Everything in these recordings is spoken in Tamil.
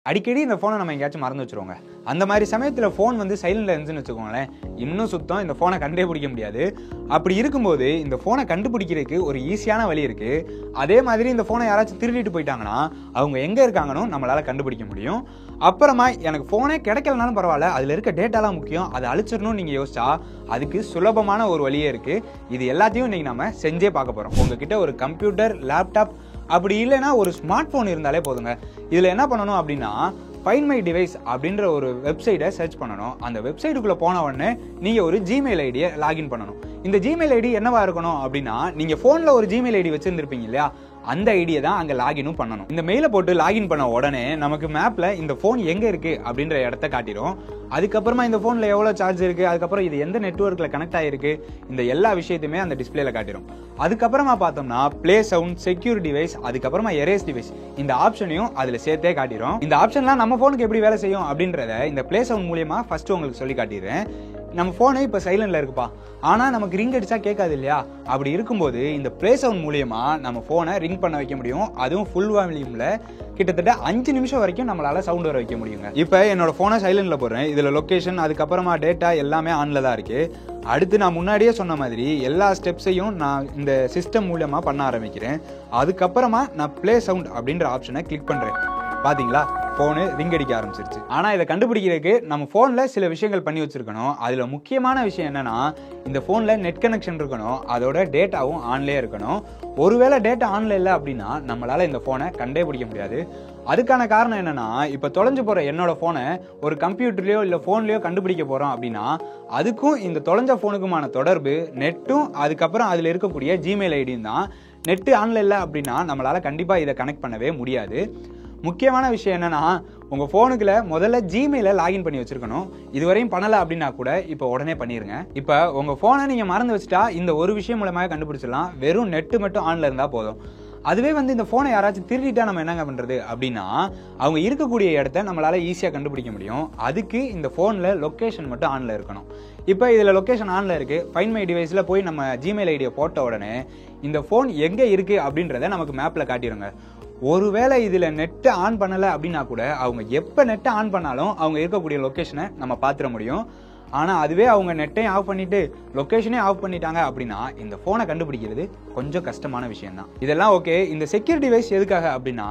அடிக்கடி இந்த ஃபோனை நம்ம எங்கேயாச்சும் மறந்து வச்சுருவோங்க. அந்த மாதிரி சமயத்தில் ஃபோன் வந்து சைலண்டில் இருந்துச்சுன்னு வச்சுக்கோங்களேன், இன்னும் சுத்தம் இந்த ஃபோனை கண்டுபிடிக்க முடியாது. அப்படி இருக்கும்போது இந்த ஃபோனை கண்டுபிடிக்கிறதுக்கு ஒரு ஈஸியான வழி இருக்குது. அதே மாதிரி இந்த ஃபோனை யாராச்சும் திருடிட்டு போயிட்டாங்கன்னா அவங்க எங்கே இருக்காங்கன்னு நம்மளால் கண்டுபிடிக்க முடியும். அப்புறமா எனக்கு ஃபோனே கிடைக்கலனாலும் பரவாயில்ல, அதில் இருக்க டேட்டாலாம் முக்கியம், அதை அழிச்சிடணும்னு நீங்கள் யோசிச்சா அதுக்கு சுலபமான ஒரு வழியே இருக்குது. இது எல்லாத்தையும் இன்றைக்கி நம்ம செஞ்சே பார்க்க போகிறோம். உங்ககிட்ட ஒரு கம்ப்யூட்டர், லேப்டாப் அப்படி இல்லைன்னா ஒரு ஸ்மார்ட் ஃபோன் இருந்தாலே போதுங்க. இதில் என்ன பண்ணணும் அப்படின்னா, ஃபைண்ட் மை டிவைஸ் அப்படின்ற ஒரு வெப்சைட்டை சர்ச் பண்ணணும். அந்த வெப்சைட்டுக்குள்ளே போன உடனே நீங்கள் ஒரு ஜிமெயில் ஐடியை லாகின் பண்ணணும். இந்த ஜிமெயில் ஐடி என்னவா இருக்கணும் அப்படின்னா, நீங்கள் ஃபோனில் ஒரு ஜிமெயில் ஐடி வச்சுருந்துருப்பீங்க இல்லையா, அந்த ஐடியை தான் அங்கே லாகினும் பண்ணணும். இந்த மெயிலை போட்டு லாகின் பண்ண உடனே நமக்கு மேப்பில் இந்த ஃபோன் எங்கே இருக்குது அப்படின்ற இடத்த காட்டிடும். அதுக்கப்புறமா இந்த ஃபோனில் எவ்வளோ சார்ஜ் இருக்குது, அதுக்கப்புறம் இது எந்த நெட்வொர்க்கில் கனெக்ட் ஆகிருக்கு, இந்த எல்லா விஷயத்தையுமே அந்த டிஸ்பிளேல காட்டிடும். அதுக்கப்புறமா பார்த்தோம்னா ப்ளே சவுண்ட், செக்யூர் டிவைஸ், அதுக்கப்புறமா எரேஸ் டிவைஸ், இந்த ஆப்ஷனையும் அதில் சேர்த்தே காட்டிடும். இந்த ஆப்ஷன்லாம் நம்ம ஃபோனுக்கு எப்படி வேலை செய்யும் அப்படின்றத இந்த ப்ளே சவுண்ட் மூலியமா ஃபர்ஸ்ட் உங்களுக்கு சொல்லி காட்டிடுறேன். நம்ம ஃபோனு இப்போ சைலண்டில் இருக்குப்பா, ஆனால் நமக்கு ரிங் அடிச்சா கேட்காது இல்லையா, அப்படி இருக்கும்போது இந்த ப்ளே சவுண்ட் மூலியமா நம்ம ஃபோனை ரிங் பண்ண வைக்க முடியும். அதுவும் ஃபுல் வால்யூமில் கிட்டத்தட்ட 5 நிமிஷம் வரைக்கும் நம்மளால சவுண்ட் வர வைக்க முடியுங்க. இப்போ என்னோட ஃபோனை சைலண்டில் போடுறேன். இதில் லொக்கேஷன், அதுக்கப்புறமா டேட்டா எல்லாமே ஆனில் தான் இருக்குது. அடுத்து நான் முன்னாடியே சொன்ன மாதிரி எல்லா ஸ்டெப்ஸையும் நான் இந்த சிஸ்டம் மூலமாக பண்ண ஆரம்பிக்கிறேன். அதுக்கப்புறமா நான் ப்ளே சவுண்ட் அப்படின்ற ஆப்ஷனை கிளிக் பண்ணுறேன். பார்த்தீங்களா, ஃபோனு ரிங் அடிக்க ஆரம்பிச்சிருச்சு. ஆனால் இதை கண்டுபிடிக்கிறதுக்கு நம்ம ஃபோனில் சில விஷயங்கள் பண்ணி வச்சிருக்கணும். அதில் முக்கியமான விஷயம் என்னன்னா, இந்த ஃபோனில் நெட் கனெக்ஷன் இருக்கணும், அதோட டேட்டாவும் ஆன்லேயே இருக்கணும். ஒருவேளை டேட்டா ஆன்ல இல்லை அப்படின்னா நம்மளால இந்த ஃபோனை கண்டே பிடிக்க முடியாது. அதுக்கான காரணம் என்னன்னா, இப்போ தொலைஞ்சு போகிற என்னோட ஃபோனை ஒரு கம்ப்யூட்டர்லையோ இல்லை ஃபோன்லையோ கண்டுபிடிக்க போகிறோம் அப்படின்னா அதுக்கும் இந்த தொலைஞ்ச ஃபோனுக்குமான தொடர்பு நெட்டும் அதுக்கப்புறம் அதில் இருக்கக்கூடிய ஜிமெயில் ஐடியும் தான். நெட்டு ஆன்ல இல்லை அப்படின்னா நம்மளால கண்டிப்பாக இதை கனெக்ட் பண்ணவே முடியாது. முக்கியமான விஷயம் என்னன்னா, உங்கள் ஃபோனுக்குள்ள முதல்ல ஜிமெயிலை லாகின் பண்ணி வச்சிருக்கணும். இதுவரையும் பண்ணலை அப்படின்னா கூட இப்போ உடனே பண்ணிடுங்க. இப்போ உங்கள் ஃபோனை நீங்கள் மறந்து வச்சுட்டா இந்த ஒரு விஷயம் மூலமாக கண்டுபிடிச்சிடலாம். வெறும் நெட்டு மட்டும் ஆன்ல இருந்தால் போதும். அதுவே வந்து இந்த ஃபோனை யாராச்சும் திருடிட்டா நம்ம என்னங்க பண்ணுறது அப்படின்னா, அவங்க இருக்கக்கூடிய இடத்த நம்மளால் ஈஸியாக கண்டுபிடிக்க முடியும். அதுக்கு இந்த ஃபோனில் லொக்கேஷன் மட்டும் ஆனில் இருக்கணும். இப்போ இதில் லொக்கேஷன் ஆனில் இருக்குது. ஃபைண்ட் மை டிவைஸில் போய் நம்ம ஜிமெயில் ஐடியை போட்ட உடனே இந்த ஃபோன் எங்கே இருக்குது அப்படின்றத நமக்கு மேப்பில் காட்டிடுங்க. ஒருவேளை இதில் நெட்டை ஆன் பண்ணலை அப்படின்னா கூட அவங்க எப்போ நெட்டை ஆன் பண்ணாலும் அவங்க இருக்கக்கூடிய லொக்கேஷனை நம்ம பார்த்துட முடியும். ஆனால் அதுவே அவங்க நெட்டையும் ஆஃப் பண்ணிட்டு லொக்கேஷனே ஆஃப் பண்ணிட்டாங்க அப்படின்னா இந்த ஃபோனை கண்டுபிடிக்கிறது கொஞ்சம் கஷ்டமான விஷயம் தான். இதெல்லாம் ஓகே. இந்த செக்யூர் டிவைஸ் எதுக்காக அப்படின்னா,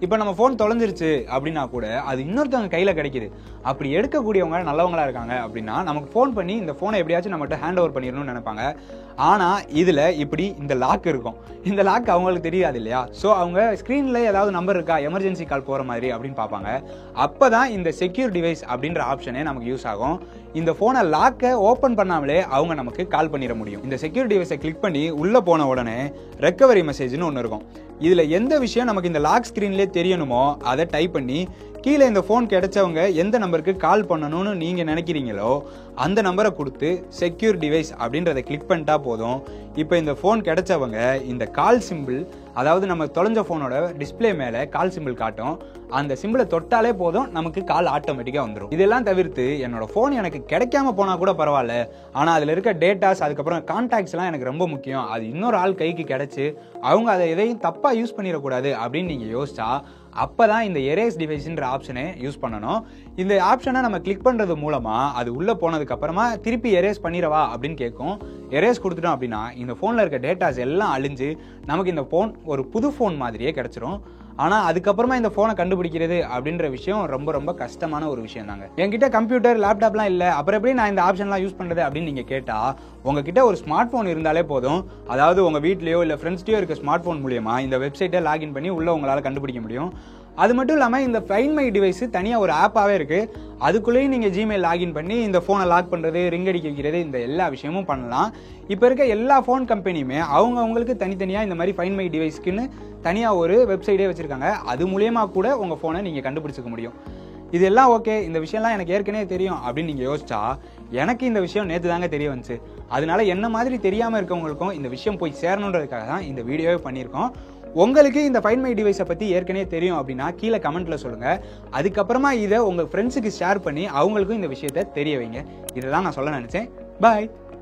இப்போ நம்ம ஃபோன் தொலைஞ்சிருச்சு அப்படின்னா கூட அது இன்னொருத்தவங்க கையில் கிடைக்குது. அப்படி எடுக்கக்கூடியவங்க நல்லவங்களா இருக்காங்க அப்படின்னா நமக்கு ஃபோன் பண்ணி இந்த ஃபோனை எப்படியாச்சும் நம்மகிட்ட ஹேண்ட் ஓவர் பண்ணிடணும்னு நினைப்பாங்க. ஆனால் இதில் இப்படி இந்த லாக் இருக்கும். இந்த லாக் அவங்களுக்கு தெரியாது இல்லையா. ஸோ அவங்க ஸ்க்ரீனில் ஏதாவது நம்பர் இருக்கா, எமர்ஜென்சி கால் போகிற மாதிரி அப்படின்னு பார்ப்பாங்க. அப்போ தான் இந்த செக்யூர் டிவைஸ் அப்படின்ற ஆப்ஷனே நமக்கு யூஸ் ஆகும். இந்த ஃபோனை லாக்கை ஓப்பன் பண்ணாமலே அவங்க நமக்கு கால் பண்ணிட முடியும். இந்த செக்யூர் டிவைஸை கிளிக் பண்ணி உள்ளே போன உடனே ரெக்கவரி மெசேஜ்னு ஒன்று இருக்கும். இதில் எந்த விஷயம் நமக்கு இந்த லாக் ஸ்க்ரீன்லேயே தெரியணுமோ அதை டைப் பண்ணி கீழே இந்த ஃபோன் கிடைச்சவங்க எந்த நம்பருக்கு கால் பண்ணணும்னு நீங்கள் நினைக்கிறீங்களோ அந்த நம்பரை கொடுத்து செக்யூர் டிவைஸ் அப்படின்றத கிளிக் பண்ணிட்டா போதும். இப்போ இந்த ஃபோன் கிடைச்சவங்க இந்த கால் சிம்பிள், அதாவது நம்ம தொலைஞ்ச ஃபோனோட டிஸ்பிளே மேலே கால் சிம்பிள் காட்டும். அந்த சிம்பிளை தொட்டாலே போதும் நமக்கு கால் ஆட்டோமேட்டிக்காக வந்துடும். இதெல்லாம் தவிர்த்து என்னோட ஃபோன் எனக்கு கிடைக்காம போனால் கூட பரவாயில்ல, ஆனால் அதில் இருக்க டேட்டாஸ் அதுக்கப்புறம் கான்டாக்ட்ஸ்லாம் எனக்கு ரொம்ப முக்கியம், அது இன்னொரு ஆள் கைக்கு கிடைச்சி அவங்க அதை எதையும் தப்பாக யூஸ் பண்ணிடக்கூடாது அப்படின்னு நீங்கள் யோசிச்சா அப்போ தான் இந்த எரேஸ் டிவைஸ்ன்ற ஆப்ஷனை யூஸ் பண்ணணும். இந்த ஆப்ஷனை நம்ம கிளிக் பண்ணுறது மூலமாக அது உள்ளே போனதுக்கப்புறமா திருப்பி எரேஸ் பண்ணிடவா அப்படின்னு கேட்கும். எரேஸ் கொடுத்துட்டோம் அப்படின்னா இந்த ஃபோனில் இருக்க டேட்டாஸ் எல்லாம் அழிஞ்சு நமக்கு இந்த ஃபோன் ஒரு புது ஃபோன் மாதிரியே கிடச்சிரும். ஆனால் அதுக்கப்புறமா இந்த ஃபோனை கண்டுபிடிக்கிறது அப்படின்ற விஷயம் ரொம்ப ரொம்ப கஷ்டமான ஒரு விஷயம் தாங்க. என்கிட்ட கம்ப்யூட்டர், லேப்டாப்லாம் இல்லை, அப்புறம் எப்படி நான் இந்த ஆப்ஷன்லாம் யூஸ் பண்ணுறது அப்படின்னு நீங்கள் கேட்டால், உங்ககிட்ட ஒரு ஸ்மார்ட் ஃபோன் இருந்தாலே போதும். அதாவது உங்கள் வீட்லையோ இல்லை ஃப்ரெண்ட்ஸ்டையோ இருக்க ஸ்மார்ட் ஃபோன் மூலியமா இந்த வெப்சைட்டை லாகின் பண்ணி உள்ளே உங்களால் கண்டுபிடிக்க முடியும். அது மட்டும் இல்லாமல் இந்த ஃபைண்ட் மை டிவைஸ் தனியாக ஒரு ஆப்பாகவே இருக்குது. அதுக்குள்ளேயும் நீங்கள் ஜிமெயில் லாகின் பண்ணி இந்த ஃபோனை லாக் பண்ணுறது, ரிங் அடிக்க வைக்கிறது, இந்த எல்லா விஷயமும் பண்ணலாம். இப்போ இருக்க எல்லா ஃபோன் கம்பெனியுமே அவங்களுக்கு தனித்தனியாக இந்த மாதிரி ஃபைண்ட் மை டிவைஸ்க்குன்னு தனியாக ஒரு வெப்சைட்டே வச்சுருக்காங்க. அது மூலயமா கூட உங்கள் ஃபோனை நீங்கள் கண்டுபிடிச்சிக்க முடியும். இதெல்லாம் ஓகே, இந்த விஷயம்லாம் எனக்கு ஏற்கனவே தெரியும் அப்படின்னு நீங்கள் யோசிச்சா, எனக்கு இந்த விஷயம் நேற்று தாங்க தெரிய வந்துச்சு. அதனால என்ன மாதிரி தெரியாமல் இருக்கவங்களுக்கும் இந்த விஷயம் போய் சேரணுன்றதுக்காக தான் இந்த வீடியோவே பண்ணியிருக்கோம். உங்களுக்கு இந்த ஃபைண்ட் மை டிவைஸை பற்றி ஏற்கனவே தெரியும் அப்படின்னா கீழே கமெண்ட்டில் சொல்லுங்கள். அதுக்கப்புறமா இதை உங்கள் ஃப்ரெண்ட்ஸுக்கு ஷேர் பண்ணி அவங்களுக்கும் இந்த விஷயத்தை தெரிய வைங்க. இதை தான் நான் சொல்ல நினச்சேன். பாய்.